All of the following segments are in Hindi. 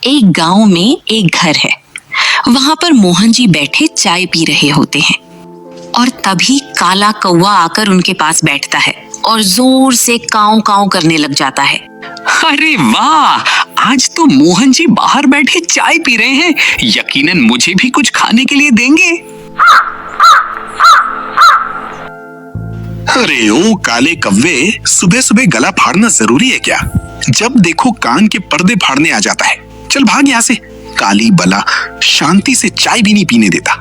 एक गांव में एक घर है। वहां पर मोहन जी बैठे चाय पी रहे होते हैं और तभी काला कौवा आकर उनके पास बैठता है और जोर से काऊ काऊ करने लग जाता है। अरे वाह, आज तो मोहन जी बाहर बैठे चाय पी रहे हैं। यकीनन मुझे भी कुछ खाने के लिए देंगे। अरे ओ काले कव्वे, सुबह सुबह गला फाड़ना जरूरी है क्या? जब देखो कान के पर्दे फाड़ने आ जाता है। चल भाग यहाँ से। काली बला शांति से चाय भी नहीं पीने देता।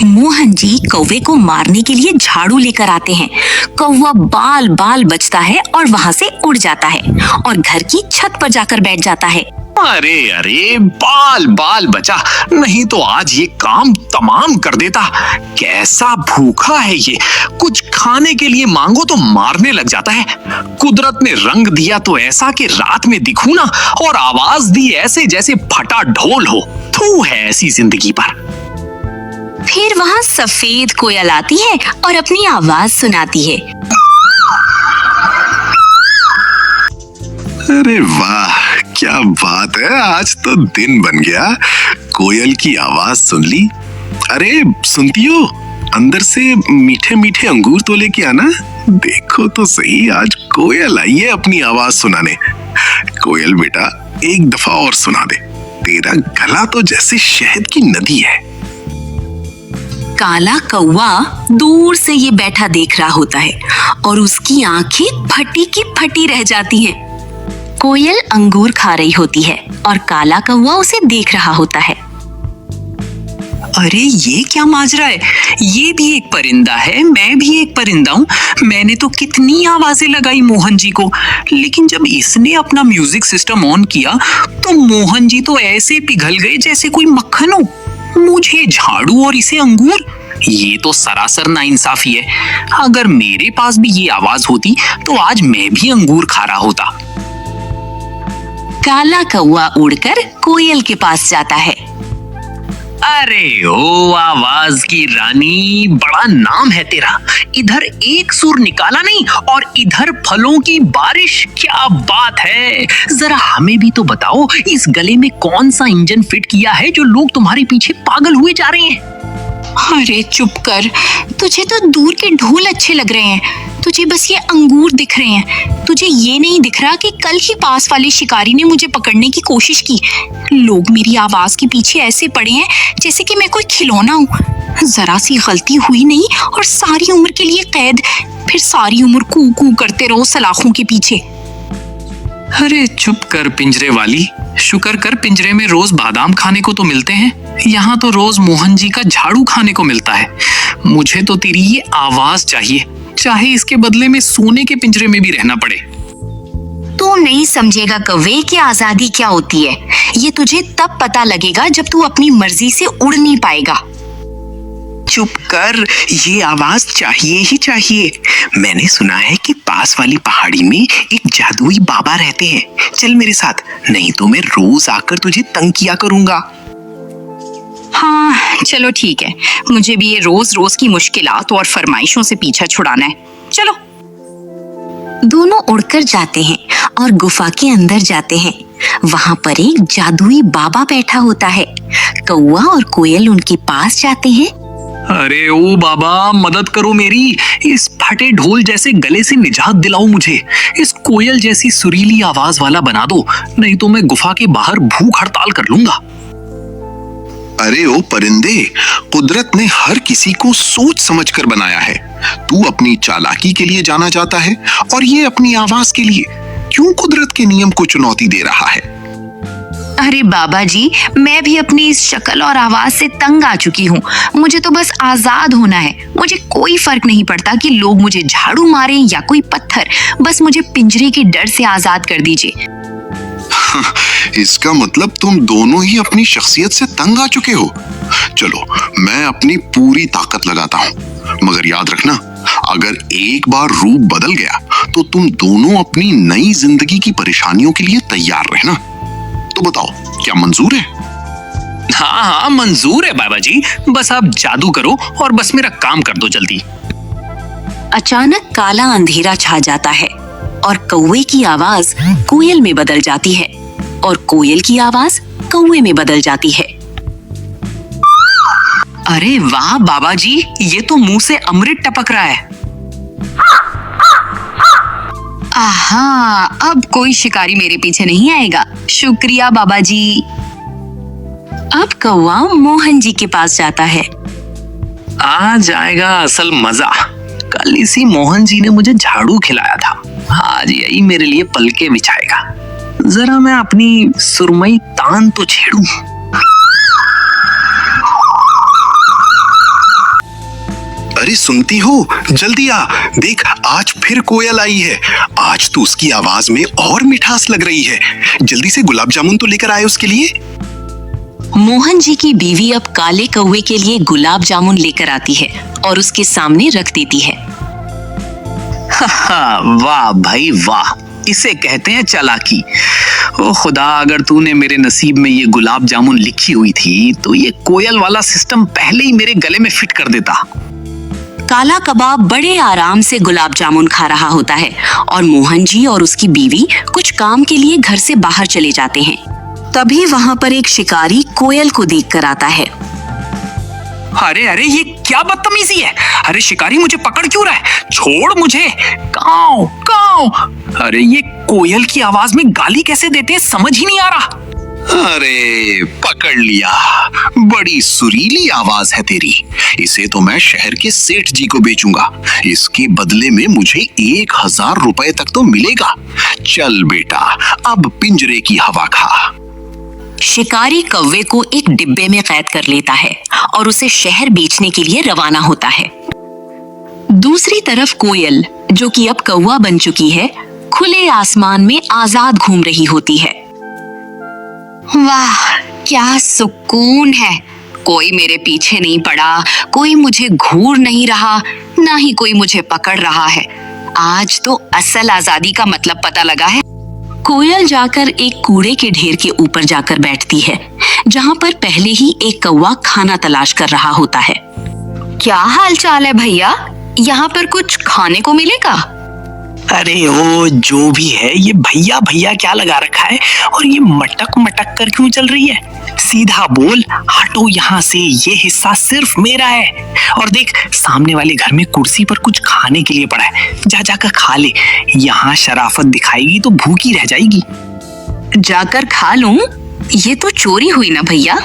मोहन जी कौवे को मारने के लिए झाड़ू लेकर आते हैं। कौवा बाल बाल बचता है और वहां से उड़ जाता है और घर की छत पर जाकर बैठ जाता है। अरे अरे, बाल बाल बचा, नहीं तो आज ये काम तमाम कर देता। कैसा भूखा है ये, कुछ खाने के लिए मांगो तो मारने लग जाता है। कुदरत ने रंग दिया तो ऐसा कि रात में दिखूं ना, और आवाज दी ऐसे जैसे फटा ढोल हो। थू है ऐसी जिंदगी पर। फिर वहां सफेद कोयल आती है और अपनी आवाज सुनाती है। अरे वाह, क्या बात है, आज तो दिन बन गया। कोयल की आवाज सुन ली। अरे सुनती हो, अंदर से मीठे मीठे अंगूर तो लेके आना। देखो तो सही, आज कोयल आई है अपनी आवाज सुनाने। कोयल बेटा, एक दफा और सुना दे। तेरा गला तो जैसे शहद की नदी है। काला कौवा दूर से ये बैठा देख रहा होता है और उसकी आंखें फटी की फटी रह जाती हैं। कोयल अंगूर खा रही होती है और काला कौवा उसे देख रहा होता है। अरे ये क्या माजरा है? ये भी एक परिंदा है, मैं भी एक परिंदा हूँ। मैंने तो कितनी आवाजें लगाई मोहन जी को, लेकिन जब इसने अपना म्यूजिक सिस्टम ऑन किया तो मोहन जी तो ऐसे पिघल गए जैसे कोई मक्खन हो। मुझे झाड़ू और इसे अंगूर, ये तो सरासर नाइंसाफी है। अगर मेरे पास भी ये आवाज होती तो आज मैं भी अंगूर खा रहा होता। काला कौवा उड़कर कोयल के पास जाता है। अरे ओ आवाज की रानी, बड़ा नाम है तेरा। इधर एक सुर निकाला नहीं और इधर फलों की बारिश, क्या बात है। जरा हमें भी तो बताओ, इस गले में कौन सा इंजन फिट किया है जो लोग तुम्हारे पीछे पागल हुए जा रहे हैं? अरे चुप कर, तुझे तो दूर के ढोल अच्छे लग रहे हैं। तुझे बस ये अंगूर दिख रहे हैं। तुझे ये नहीं दिख रहा कि कल ही पास वाले शिकारी ने मुझे पकड़ने की कोशिश की। लोग मेरी आवाज के पीछे ऐसे पड़े हैं जैसे कि मैं कोई खिलौना हूँ। जरा सी गलती हुई नहीं और सारी उम्र के लिए कैद, फिर सारी उम्र कू कू करते रहो सलाखों के पीछे। अरे चुप कर पिंजरे वाली, शुक्र कर पिंजरे में रोज बादाम खाने को तो मिलते हैं। यहाँ तो रोज मोहन जी का झाड़ू खाने को मिलता है। मुझे तो तेरी ये आवाज चाहिए, चाहे इसके बदले में सोने के पिंजरे में भी रहना पड़े। तू नहीं समझेगा कौवे कि आजादी क्या होती है। ये तुझे तब पता लगेगा जब तू अपनी मर्जी से उड़ नहीं पाएगा। चुप कर, ये आवाज चाहिए ही चाहिए। मैंने सुना है कि पास वाली पहाड़ी में एक जादुई बाबा रहते हैं। चल मेरे साथ, नहीं तो मैं रोज आकर तुझे तंग किया करूंगा। हाँ चलो ठीक है, मुझे भी ये रोज रोज की मुश्किलात और फरमाइशों से पीछा छुड़ाना है। चलो। दोनों उड़कर जाते हैं और गुफा के अंदर जाते हैं। वहां पर एक जादुई बाबा बैठा होता है। कौवा और कोयल उनके पास जाते हैं। अरे ओ बाबा, मदद करो मेरी। इस फटे ढोल जैसे गले से निजात दिलाओ मुझे। इस कोयल जैसी सुरीली आवाज वाला बना दो, नहीं तो मैं गुफा के बाहर भूख हड़ताल कर लूंगा। अरे ओ परिंदे, कुदरत ने हर किसी को सोच समझकर बनाया है। तू अपनी चालाकी के लिए जाना जाता है और ये अपनी आवाज के लिए। क्यों कुदरत के नियम को चुनौती दे रहा है? अरे बाबा जी, मैं भी अपनी इस शक्ल और आवाज से तंग आ चुकी हूँ। मुझे तो बस आजाद होना है। मुझे कोई फर्क नहीं पड़ता कि लोग मुझे झाड़ू मारें या कोई पत्थर। बस मुझे पिंजरे के डर से आजाद कर दीजिए। इसका मतलब तुम दोनों ही अपनी शख्सियत से तंग आ चुके हो। चलो, मैं अपनी पूरी ताकत लगाता हूँ, मगर याद रखना, अगर एक बार रूप बदल गया तो तुम दोनों अपनी नई जिंदगी की परेशानियों के लिए तैयार रहना। तो बताओ, क्या मंजूर है? हाँ हाँ मंजूर है बाबा जी, बस आप जादू करो और बस मेरा काम कर दो जल्दी। अचानक काला अंधेरा छा जाता है और कौवे की आवाज कोयल में बदल जाती है। और कोयल की आवाज कौवे में बदल जाती है। अरे वाह बाबा जी, ये तो मुंह से अमृत टपक रहा है। आहा, अब कोई शिकारी मेरे पीछे नहीं आएगा। शुक्रिया बाबा जी। अब कौवा मोहन जी के पास जाता है। आज आएगा असल मजा। कल इसी मोहन जी ने मुझे झाड़ू खिलाया था, आज यही मेरे लिए पलके बिछाएगा। जरा मैं अपनी सुरमई तान तो छेड़ूं। अरे सुनती हो, जल्दी आ, देख आज फिर कोयल आई है। आज तो उसकी आवाज में और मिठास लग रही है। जल्दी से गुलाब जामुन तो लेकर आए उसके लिए। मोहन जी की बीवी अब काले कौवे के लिए गुलाब जामुन लेकर आती है और उसके सामने रख देती है। वाह भाई वाह, इसे कहते हैं चालाकी। ओ खुदा, अगर तूने मेरे नसीब में ये गुलाब जामुन लिखी हुई थी तो ये कोयल वाला सिस्टम पहले ही मेरे गले में फिट कर देता। काला कबाब बड़े आराम से गुलाब जामुन खा रहा होता है और मोहन जी और उसकी बीवी कुछ काम के लिए घर से बाहर चले जाते हैं। तभी वहां पर एक शिकारी कोयल को देखकर आता है। अरे अरे, ये क्या बदतमीजी है? अरे शिकारी मुझे पकड़ क्यों रहा है? छोड़ मुझे। काऊ काऊ। अरे ये कोयल की आवाज में गाली कैसे देते हैं, समझ ही नहीं आ रहा। अरे पकड़ लिया, बड़ी सुरीली आवाज है तेरी। इसे तो मैं शहर के सेठ जी को बेचूंगा। इसके बदले में मुझे 1000 रुपए तक तो मिलेगा। चल बेटा, अब पिंजरे की हवा खा। शिकारी कौवे को एक डिब्बे में कैद कर लेता है और उसे शहर बेचने के लिए रवाना होता है। दूसरी तरफ कोयल, जो कि अब कौवा बन चुकी है, खुले आसमान में आजाद घूम रही होती है। वाह, क्या सुकून है। कोई मेरे पीछे नहीं पड़ा, कोई मुझे घूर नहीं रहा, ना ही कोई मुझे पकड़ रहा है। आज तो असल आजादी का मतलब पता लगा है। कोयल जाकर एक कूड़े के ढेर के ऊपर जाकर बैठती है, जहां पर पहले ही एक कौवा खाना तलाश कर रहा होता है। क्या हाल चाल है भैया? यहाँ पर कुछ खाने को मिलेगा? अरे वो जो भी है, ये भैया भैया क्या लगा रखा है और ये मटक मटक कर क्यों चल रही है? सीधा बोल, हटो यहाँ से, ये हिस्सा सिर्फ मेरा है। और देख, सामने वाले घर में कुर्सी पर कुछ खाने के लिए पड़ा है, जा जाकर खा ले। यहाँ शराफत दिखाएगी तो भूखी रह जाएगी। जाकर खा लूं? ये तो चोरी हुई ना भैया।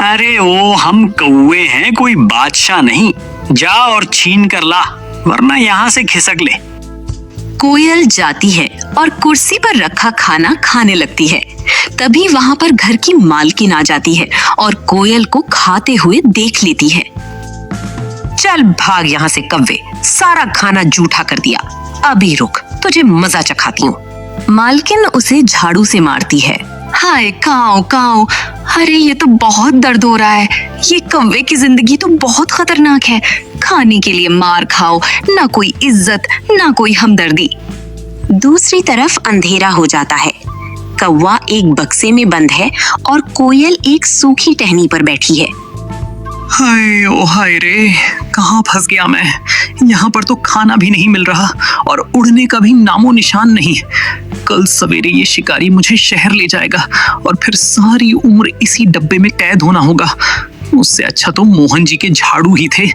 अरे ओ, हम कौवे हैं, कोई बादशाह नहीं। जा और छीन कर ला, वरना यहाँ से खिसक ले। कोयल जाती है और कुर्सी पर रखा खाना खाने लगती है। तभी वहां पर घर की मालकिन आ जाती है और कोयल को खाते हुए देख लेती है। चल भाग यहाँ से कव्वे, सारा खाना जूठा कर दिया। अभी रुक, तुझे मजा चखाती हूँ। मालकिन उसे झाड़ू से मारती है। हाय काऊ काऊ, अरे ये तो बहुत दर्द हो रहा है। ये कौवे की जिंदगी तो बहुत खतरनाक है। खाने के लिए मार खाओ, ना कोई इज्जत, ना कोई हमदर्दी। दूसरी तरफ अंधेरा हो जाता है। कौवा एक बक्से में बंद है और कोयल एक सूखी टहनी पर बैठी है। हाय ओ हाय रे, कहाँ फंस गया मैं। यहाँ पर तो खाना भी नहीं मिल रहा और उड़ने का भी नामो निशान नहीं। कल सवेरे ये शिकारी मुझे शहर ले जाएगा और फिर सारी उम्र इसी डब्बे में कैद होना होगा। उससे अच्छा तो मोहन जी के झाड़ू ही थे,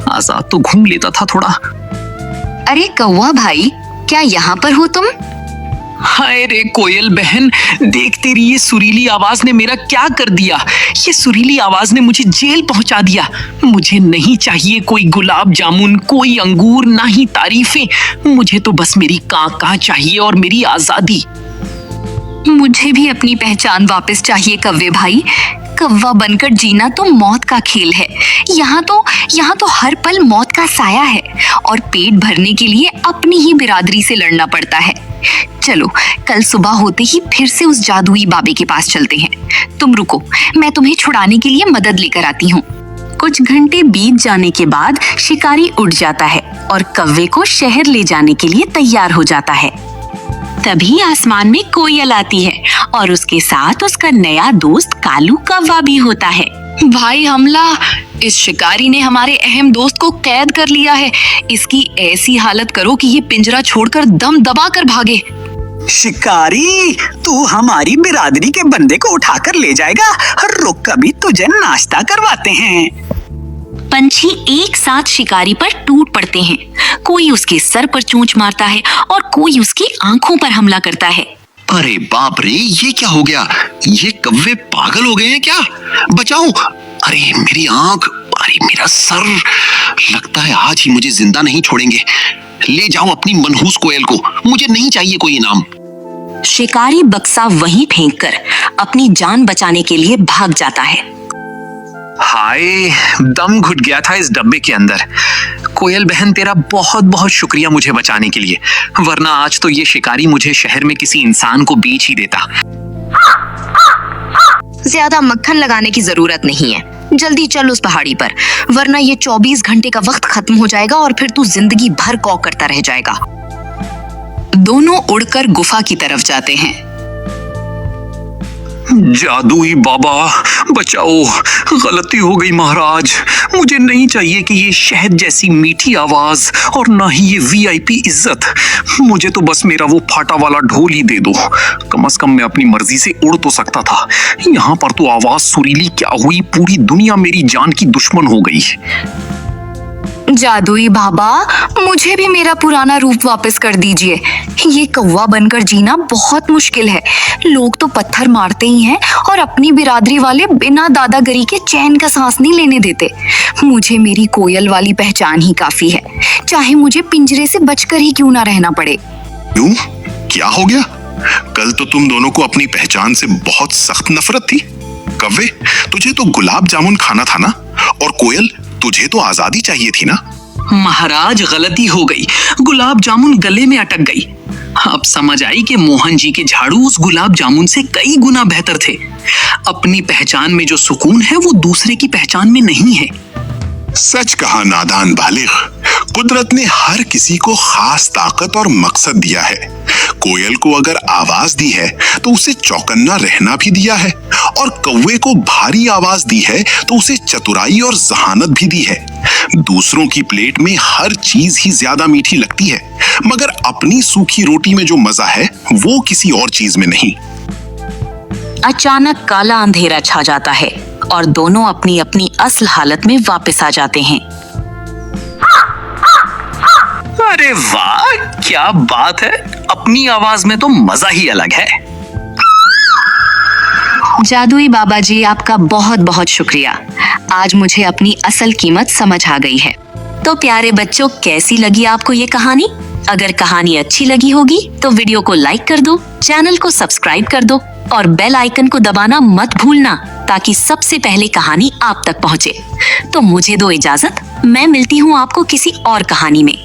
आजाद तो घूम लेता था थोड़ा। अरे कौवा भाई, क्या यहाँ पर हो तुम? हाय रे कोयल बहन, देख तेरी ये सुरीली आवाज ने मेरा क्या कर दिया। ये सुरीली आवाज ने मुझे जेल पहुंचा दिया। मुझे नहीं चाहिए कोई गुलाब जामुन, कोई अंगूर, ना ही तारीफें। मुझे तो बस मेरी काका चाहिए और मेरी आजादी। मुझे भी अपनी पहचान वापस चाहिए कव्वे भाई। कौवा बनकर जीना तो मौत का खेल है। यहाँ तो हर पल मौत का साया है और पेट भरने के लिए अपनी ही बिरादरी से लड़ना पड़ता है। चलो, कल सुबह होते ही फिर से उस जादुई बाबे के पास चलते हैं। तुम रुको, मैं तुम्हें छुड़ाने के लिए मदद लेकर आती हूँ। कुछ घंटे बीत जाने के बाद शिकारी उड़ जाता है और कौवे को शहर ले जाने के लिए तैयार हो जाता है। तभी आसमान में कोयल आती है और उसके साथ उसका नया दोस्त कालू कौवा भी होता है। भाई हमला, इस शिकारी ने हमारे अहम दोस्त को कैद कर लिया है। इसकी ऐसी हालत करो कि ये पिंजरा छोड़कर दम दबा कर भागे। शिकारी, तू हमारी बिरादरी के बंदे को उठाकर ले जाएगा? रुक, कभी तुझे नाश्ता करवाते हैं। पंछी एक साथ शिकारी पर टूट पड़ते हैं। कोई उसके सर पर चोंच मारता है और कोई उसकी आंखों पर हमला करता है। अरे बाप रे, ये क्या हो गया? ये कव्वे पागल हो गए हैं क्या? बचाओ! अरे मेरी आंख, अरे मेरा सर, लगता है आज ही मुझे जिंदा नहीं छोड़ेंगे। ले जाओ अपनी मनहूस कोयल को, मुझे नहीं चाहिए कोई इनाम। शिकारी बक्सा वहीं फेंककर अपनी जान बचाने के लिए भाग जाता है। हाय, दम घुट गया था इस डब्बे के अंदर। कोयल बहन, तेरा बहुत बहुत शुक्रिया मुझे बचाने के लिए, वरना आज तो ये शिकारी मुझे शहर में किसी इंसान को बेच ही देता। ज्यादा मक्खन लगाने की जरूरत नहीं है। जल्दी चल उस पहाड़ी पर, वरना ये 24 घंटे का वक्त खत्म हो जाएगा और फिर तू जिंदगी भर कॉक करता रह जाएगा। दोनों उड़कर गुफा की तरफ जाते हैं। जादुई बाबा बचाओ, गलती हो गई महाराज। मुझे नहीं चाहिए कि ये शहद जैसी मीठी आवाज और ना ही ये वीआईपी इज्जत। मुझे तो बस मेरा वो फाटा वाला ढोल ही दे दो। कम से कम मैं अपनी मर्जी से उड़ तो सकता था। यहाँ पर तो आवाज सुरीली क्या हुई, पूरी दुनिया मेरी जान की दुश्मन हो गई। जादुई बाबा, मुझे भी मेरा पुराना रूप वापस कर दीजिए। ये कौवा बनकर जीना बहुत मुश्किल है। लोग तो पत्थर मारते ही हैं और अपनी बिरादरी वाले बिना दादागिरी के चैन का सांस नहीं लेने देते। मुझे मेरी कोयल वाली पहचान ही काफी है, चाहे मुझे पिंजरे से बचकर ही क्यों ना रहना पड़े। क्यों? क्या हो गया? कल तो तुम दोनों को अपनी पहचान से बहुत सख्त नफरत थी। कव्वे, तुझे तो गुलाब जामुन खाना था ना? और कोयल, तुझे तो आजादी चाहिए थी ना? महाराज, गलती हो गई, गुलाब जामुन गले में अटक गई। अब समझ आई कि मोहन जी के झाड़ू उस गुलाब जामुन से कई गुना बेहतर थे। अपनी पहचान में जो सुकून है वो दूसरे की पहचान में नहीं है। सच कहा नादान बालिग, कुदरत ने हर किसी को खास ताकत और मकसद दिया है। कोयल को अगर आवाज दी है तो उसे चौकन्ना रहना भी दिया है, और कौवे को भारी आवाज दी है तो उसे चतुराई और जहानत भी दी है। दूसरों की प्लेट में हर चीज ही ज्यादा मीठी लगती है, मगर अपनी सूखी रोटी में जो मजा है वो किसी और चीज में नहीं। अचानक काला अंधेरा छा जाता है और दोनों अपनी अपनी असल हालत में वापस आ जाते हैं। अरे वाह, क्या बात है! अपनी आवाज में तो मजा ही अलग है। जादुई बाबा जी, आपका बहुत बहुत शुक्रिया। आज मुझे अपनी असल कीमत समझ आ गई है। तो प्यारे बच्चों, कैसी लगी आपको ये कहानी? अगर कहानी अच्छी लगी होगी तो वीडियो को लाइक कर दो, चैनल को सब्सक्राइब कर दो और बेल आइकन को दबाना मत भूलना, ताकि सबसे पहले कहानी आप तक पहुंचे। तो मुझे दो इजाजत, मैं मिलती हूँ आपको किसी और कहानी में।